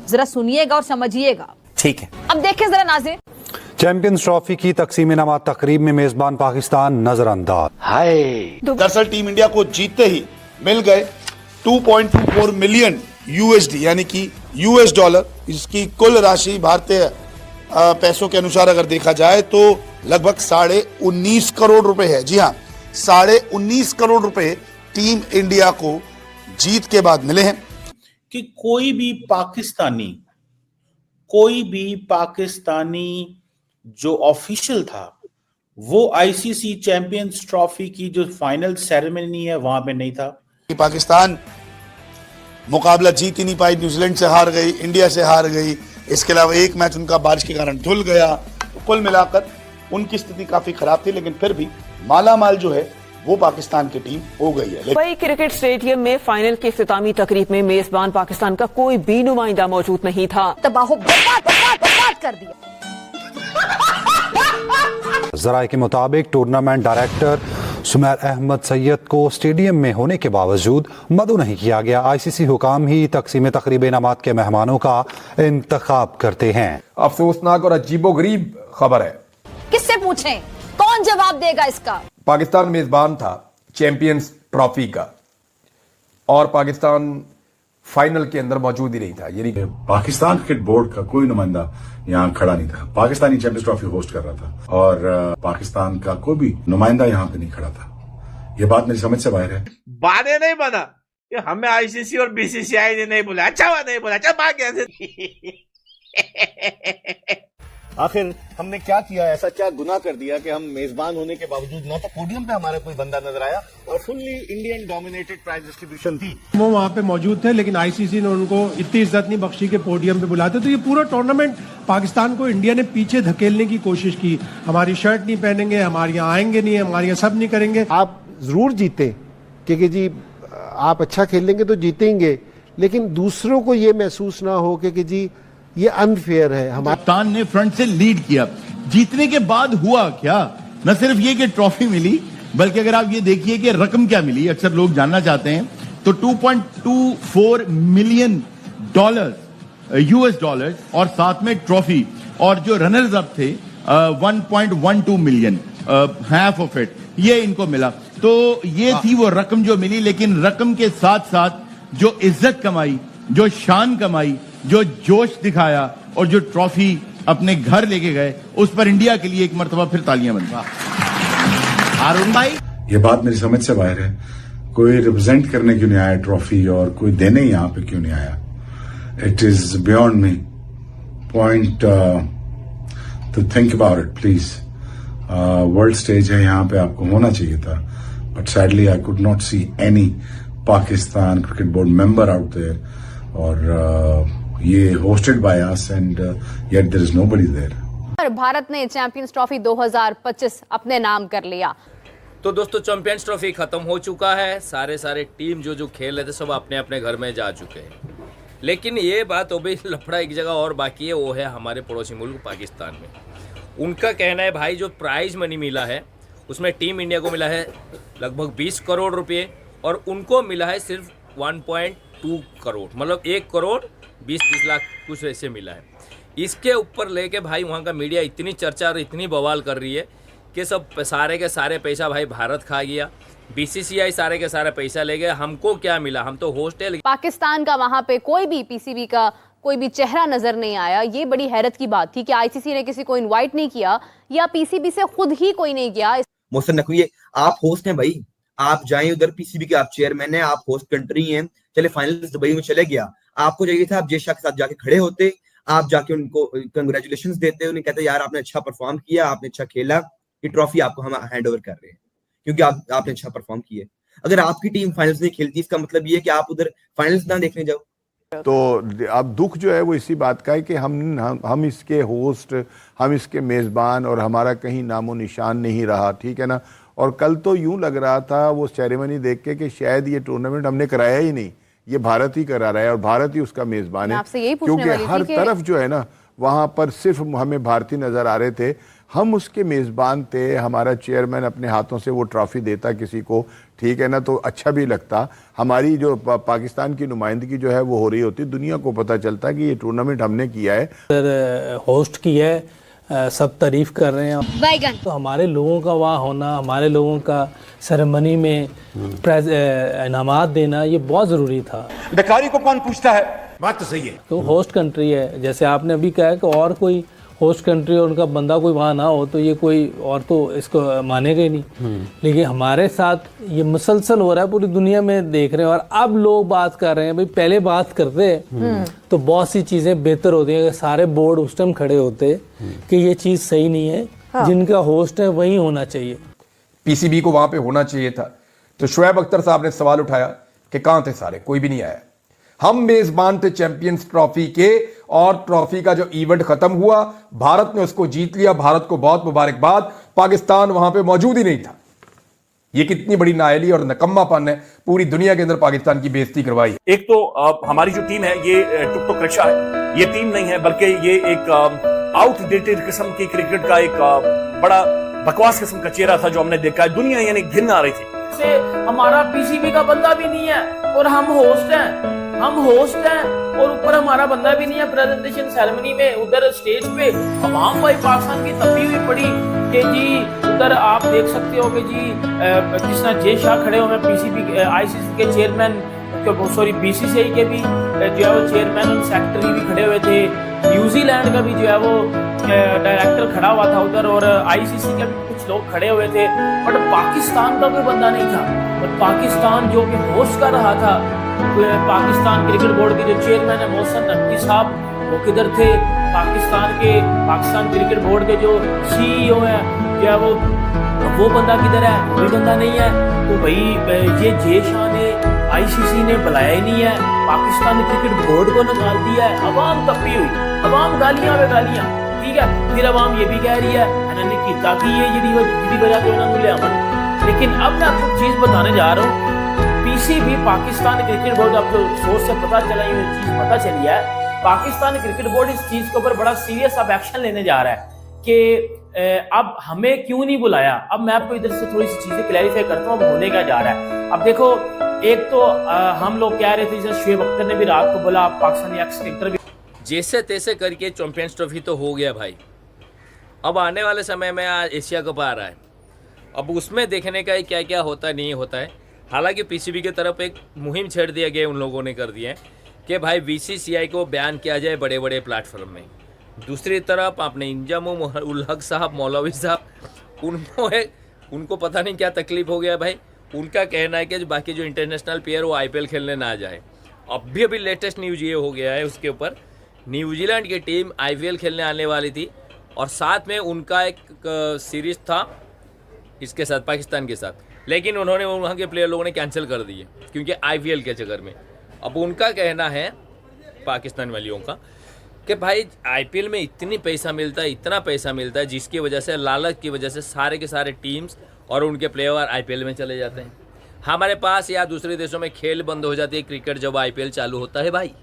जरा सुनिएगा और समझिएगा। ठीक है, अब देखिए जरा नाज़रीन। चैंपियंस ट्रॉफी की तकसीम इनामात तकरीब में मेजबान पाकिस्तान नजरअंदाज। दरअसल टीम इंडिया को जीतते ही मिल गए 2.24 मिलियन यूएसडी यानी कि यूएस डॉलर। इसकी कुल राशि भारतीय पैसों के अनुसार अगर देखा जाए तो लगभग 19.5 करोड़ रुपए है। जी हाँ, 19.5 करोड़ रुपए टीम इंडिया को जीत के बाद मिले हैं। कि कोई भी पाकिस्तानी जो ऑफिशियल था वो आईसीसी चैंपियंस ट्रॉफी की जो फाइनल सेरेमनी है वहां पे नहीं था। कि पाकिस्तान मुकाबला जीत ही नहीं पाई, न्यूजीलैंड से हार गई, इंडिया से हार गई, इसके अलावा एक मैच उनका बारिश के कारण धुल गया। तो कुल मिलाकर उनकी स्थिति काफी खराब थी, लेकिन फिर भी मालामाल जो है वो पाकिस्तान की टीम हो गई है। दुबई क्रिकेट स्टेडियम में फाइनल की इख्तितामी तकरीब में मेजबान पाकिस्तान का कोई भी नुमाइंदा मौजूद नहीं था। तबाह बर्बाद कर दिया। जराये के मुताबिक टूर्नामेंट डायरेक्टर सुमैर अहमद सैयद को स्टेडियम में होने के बावजूद मदऊ नहीं किया गया। आईसीसी हुकाम ही तकसीम तकरीब इनामात के मेहमानों का इंतखाब करते हैं। अफसोसनाक और अजीबोगरीब खबर है। किससे पूछें, कौन जवाब देगा इसका? पाकिस्तान मेजबान था चैंपियंस ट्रॉफी का और पाकिस्तान फाइनल के अंदर मौजूद ही नहीं था। यानी पाकिस्तान क्रिकेट बोर्ड का कोई नुमाइंदा यहाँ खड़ा नहीं था। पाकिस्तानी चैंपियंस ट्रॉफी होस्ट कर रहा था और पाकिस्तान का कोई भी नुमाइंदा यहाँ पे नहीं खड़ा था। ये बात मेरी समझ से बाहर है। बाने नहीं बना कि हमें आईसीसी और बीसीसीआई ने नहीं बुलाया। अच्छा नहीं बुलाया, अच्छा बात कैसे? आखिर हमने क्या किया, ऐसा क्या गुनाह कर दिया कि हम मेजबान होने के बावजूद ना तो पोडियम पे हमारा कोई बंदा नजर आया और fully Indian dominated prize distribution थी। वो वहां पे मौजूद थे, लेकिन आईसीसी ने उनको इतनी इज्जत नहीं बख्शी के पोडियम पे बुलाते। तो ये पूरा टूर्नामेंट पाकिस्तान को इंडिया ने पीछे धकेलने की कोशिश की। हमारी शर्ट नहीं पहनेंगे, हमारे यहाँ आएंगे नहीं, हमारे यहाँ सब नहीं करेंगे। आप जरूर जीते क्योंकि जी आप अच्छा खेलेंगे तो जीतेंगे, लेकिन दूसरों को ये महसूस ना हो कि जी ये अनफेयर है। हमारे कप्तान ने फ्रंट से लीड किया। जीतने के बाद हुआ क्या? न सिर्फ ये कि ट्रॉफी मिली, बल्कि अगर आप ये देखिए कि रकम क्या मिली, अक्सर लोग जानना चाहते हैं, तो 2.24 मिलियन डॉलर यूएस डॉलर और साथ में ट्रॉफी, और जो रनर्स अप थे 1.12 मिलियन, हाफ ऑफ इट ये इनको मिला। तो ये थी वो रकम जो मिली, लेकिन रकम के साथ साथ जो इज्जत कमाई, जो शान कमाई, जो जोश दिखाया और जो ट्रॉफी अपने घर लेके गए, उस पर इंडिया के लिए एक मर्तबा फिर तालियां बनती। अरुण भाई, ये बात मेरी समझ से बाहर है। कोई रिप्रेजेंट करने क्यों नहीं आया ट्रॉफी और कोई देने यहाँ पे क्यों नहीं आया? It is beyond me point to think about it please. World stage है, यहाँ पे आपको होना चाहिए था, but sadly I could not see any Pakistan cricket board member out there, और ये hosted by us and yet there is nobody there. Bharat ने चैंपियंस ट्रॉफी 2025 अपने नाम कर लिया। तो दोस्तों, चैंपियंस ट्रॉफी खत्म हो चुका है। सारे टीम जो खेल रहे थे सब अपने अपने घर में जा चुके हैं। लेकिन ये बात हो भाई, लफड़ा एक जगह और बाकी है, वो है हमारे पड़ोसी मुल्क पाकिस्तान में। उनका कहना है भाई, जो प्राइज मनी मिला है उसमें टीम इंडिया को मिला है लगभग 20 करोड़ रुपये और उनको मिला है सिर्फ 1.2 करोड़, मतलब 1 करोड़ 20-30 लाख कुछ ऐसे मिला है। इसके ऊपर लेके भाई वहाँ का मीडिया इतनी चर्चा और इतनी बवाल कर रही है कि सब सारे के सारे पैसा भाई भारत खा गया, बीसीसीआई सारे के सारे पैसा ले गया, हमको क्या मिला? हम तो होस्टेल। पाकिस्तान का वहां पे कोई भी पीसीबी का कोई भी चेहरा नजर नहीं आया। ये बड़ी हैरत की बात थी कि आईसीसी ने किसी को इनवाइट नहीं किया या पीसीबी से खुद ही कोई नहीं गया। मोहसिन नकवी, आप होस्ट हैं भाई, आप जाएं उधर, पीसीबी के आप चेयरमैन हैं, आप होस्ट कंट्री हैं। चले फाइनल दुबई में चले गया, आपको चाहिए था आप जेशा के साथ जाके खड़े होते, आप जाके उनको कंग्रेचुलेशंस देते, उन्हें कहते यार आपने अच्छा परफॉर्म किया, आपने अच्छा खेला, ये ट्रॉफी आपको हम हैंड ओवर कर रहे हैं क्योंकि आपने अच्छा परफॉर्म किया। अगर आपकी टीम फाइनल्स नहीं खेलती, इसका मतलब ये है कि आप उधर फाइनल्स ना देखने जाओ। तो अब दुख जो है वो इसी बात का है कि हम इसके होस्ट, हम इसके मेज़बान और हमारा कहीं नामो निशान नहीं रहा, ठीक है ना। और कल तो यूं लग रहा था वो सेरेमनी देख के कि शायद ये टूर्नामेंट हमने कराया ही नहीं, ये भारत ही करा रहा है और भारत ही उसका मेज़बान है, क्योंकि हर तरफ जो है ना वहाँ पर सिर्फ हमें भारतीय नज़र आ रहे थे। हम उसके मेज़बान थे, हमारा चेयरमैन अपने हाथों से वो ट्रॉफी देता किसी को, ठीक है ना, तो अच्छा भी लगता। हमारी जो पाकिस्तान की नुमाइंदगी जो है वो हो रही होती, दुनिया को पता चलता कि ये टूर्नामेंट हमने किया है। सर होस्ट की है, सब तारीफ कर रहे हैं, तो हमारे लोगों का वहाँ होना, हमारे लोगों का सेरेमनी में इनामात देना, ये बहुत ज़रूरी था। बेकारी को कौन पूछता है, बात तो सही है। तो होस्ट कंट्री है, जैसे आपने अभी कहा कि और कोई होस्ट कंट्री और उनका बंदा कोई वहाँ ना हो तो ये कोई और तो इसको मानेगा ही नहीं। लेकिन हमारे साथ ये मुसलसल हो रहा है, पूरी दुनिया में देख रहे हैं। और अब लोग बात कर रहे हैं, भाई पहले बात करते तो बहुत सी चीज़ें बेहतर होती हैं। सारे बोर्ड उस टाइम खड़े होते कि ये चीज़ सही नहीं है, जिनका होस्ट है वही होना चाहिए, पीसीबी को वहां पे होना चाहिए था। तो शुएब अख्तर साहब ने सवाल उठाया कि कहाँ थे सारे, कोई भी नहीं आया। हम मेजबान थे चैंपियंस ट्रॉफी के, और ट्रॉफी का जो इवेंट खत्म हुआ, भारत ने उसको जीत लिया, भारत को बहुत मुबारकबाद। पाकिस्तान वहां पे मौजूद ही नहीं था। ये कितनी बड़ी नाअहली और नकम्मापन है, पूरी दुनिया के अंदर पाकिस्तान की बेइज्जती करवाई। एक तो हमारी जो टीम है ये टुक टुक रिक्शा है, ये टीम नहीं है, बल्कि ये एक आउटडेटेड किस्म की क्रिकेट का एक बड़ा बकवास किस्म का चेहरा था जो हमने देखा है। दुनिया यानी घिन आ रही थी। हमारा पीसीबी का बंदा भी नहीं है और हम होस्ट हैं और ऊपर हमारा बंदा भी नहीं है। प्रेजेंटेशन सेरेमनी में उधर स्टेज पे तमाम भाई पाकिस्तान की तब्दीली हुई पड़ी कि जी उधर आप देख सकते हो कि जी जिस तरह जे शाह खड़े हुए पीसीबी आईसीसी के चेयरमैन, सॉरी बीसीसीआई के भी जो है वो चेयरमैन और सेक्रेटरी भी खड़े हुए थे। न्यूजीलैंड का भी जो है वो डायरेक्टर खड़ा हुआ था उधर, और आईसीसी के भी कुछ लोग खड़े हुए थे, बट पाकिस्तान का कोई बंदा नहीं था। और पाकिस्तान जो कि होस्ट कर रहा था, पाकिस्तान क्रिकेट बोर्ड के जो चेयरमैन है मोहसिन नकवी साहब, वो किधर थे? पाकिस्तान क्रिकेट बोर्ड के जो सीईओ है जो है वो बंदा किधर है? वो भी बंदा नहीं है। तो भाई ये जे शाह ने, आईसीसी ने बुलाया ही नहीं है, पाकिस्तान क्रिकेट बोर्ड को निकाल दिया है। अवाम तपी हुई, अवाम गालियां पे गालियां, ठीक है। फिर अवाम ये भी कह रही है इन्होंने किया कि ये जिहदी वजह से उन्होंने लिया अमन। लेकिन अब मैं आपको चीज बताने जा रहा हूँ, पीसीबी पाकिस्तान क्रिकेट बोर्ड, आपको सोर्स से पता चला, ये चीज पता चली है, पाकिस्तान क्रिकेट बोर्ड इस चीज के ऊपर बड़ा सीरियस अब एक्शन लेने जा रहा है कि अब हमें क्यों नहीं बुलाया। अब मैं आपको इधर से थोड़ी सी चीजें क्लैरिफाई करता हूँ, अब होने क्या जा रहा है। अब देखो, एक तो हम लोग कह रहे थे, जैसे शुएब अख्तर ने भी रात को बोला, पाकिस्तानी एक्स क्रिकेटर भी, जैसे तैसे करके चैंपियंस ट्रॉफी तो हो गया भाई। अब आने वाले समय में एशिया कप आ रहा है, अब उसमें देखने का क्या क्या होता है नहीं होता है। हालांकि पीसीबी की तरफ एक मुहिम छेड़ दिया गया, उन लोगों ने कर दिया है कि भाई बीसीसीआई को बैन किया जाए बड़े बड़े प्लेटफॉर्म में। दूसरी तरफ आपने इंजाम उल हक साहब, मौलवी साहब, उनको पता नहीं क्या तकलीफ हो गया भाई। उनका कहना है कि बाकी जो इंटरनेशनल प्लेयर वो आईपीएल खेलने ना जाए। अभी लेटेस्ट न्यूज़ ये हो गया है उसके ऊपर, न्यूजीलैंड की टीम आईपीएल खेलने आने वाली थी और साथ में उनका एक सीरीज था इसके साथ, पाकिस्तान के साथ, लेकिन उन्होंने वहाँ के प्लेयर लोगों ने कैंसिल कर दिए क्योंकि आईपीएल के चक्कर में। अब उनका कहना है पाकिस्तान वालियों का कि भाई आईपीएल में इतना पैसा मिलता है जिसकी वजह से, लालच की वजह से सारे के सारे टीम्स और उनके प्लेयर आईपीएल में चले जाते हैं। हमारे पास या दूसरे देशों में खेल बंद हो जाती है क्रिकेट जब आईपीएल चालू होता है भाई।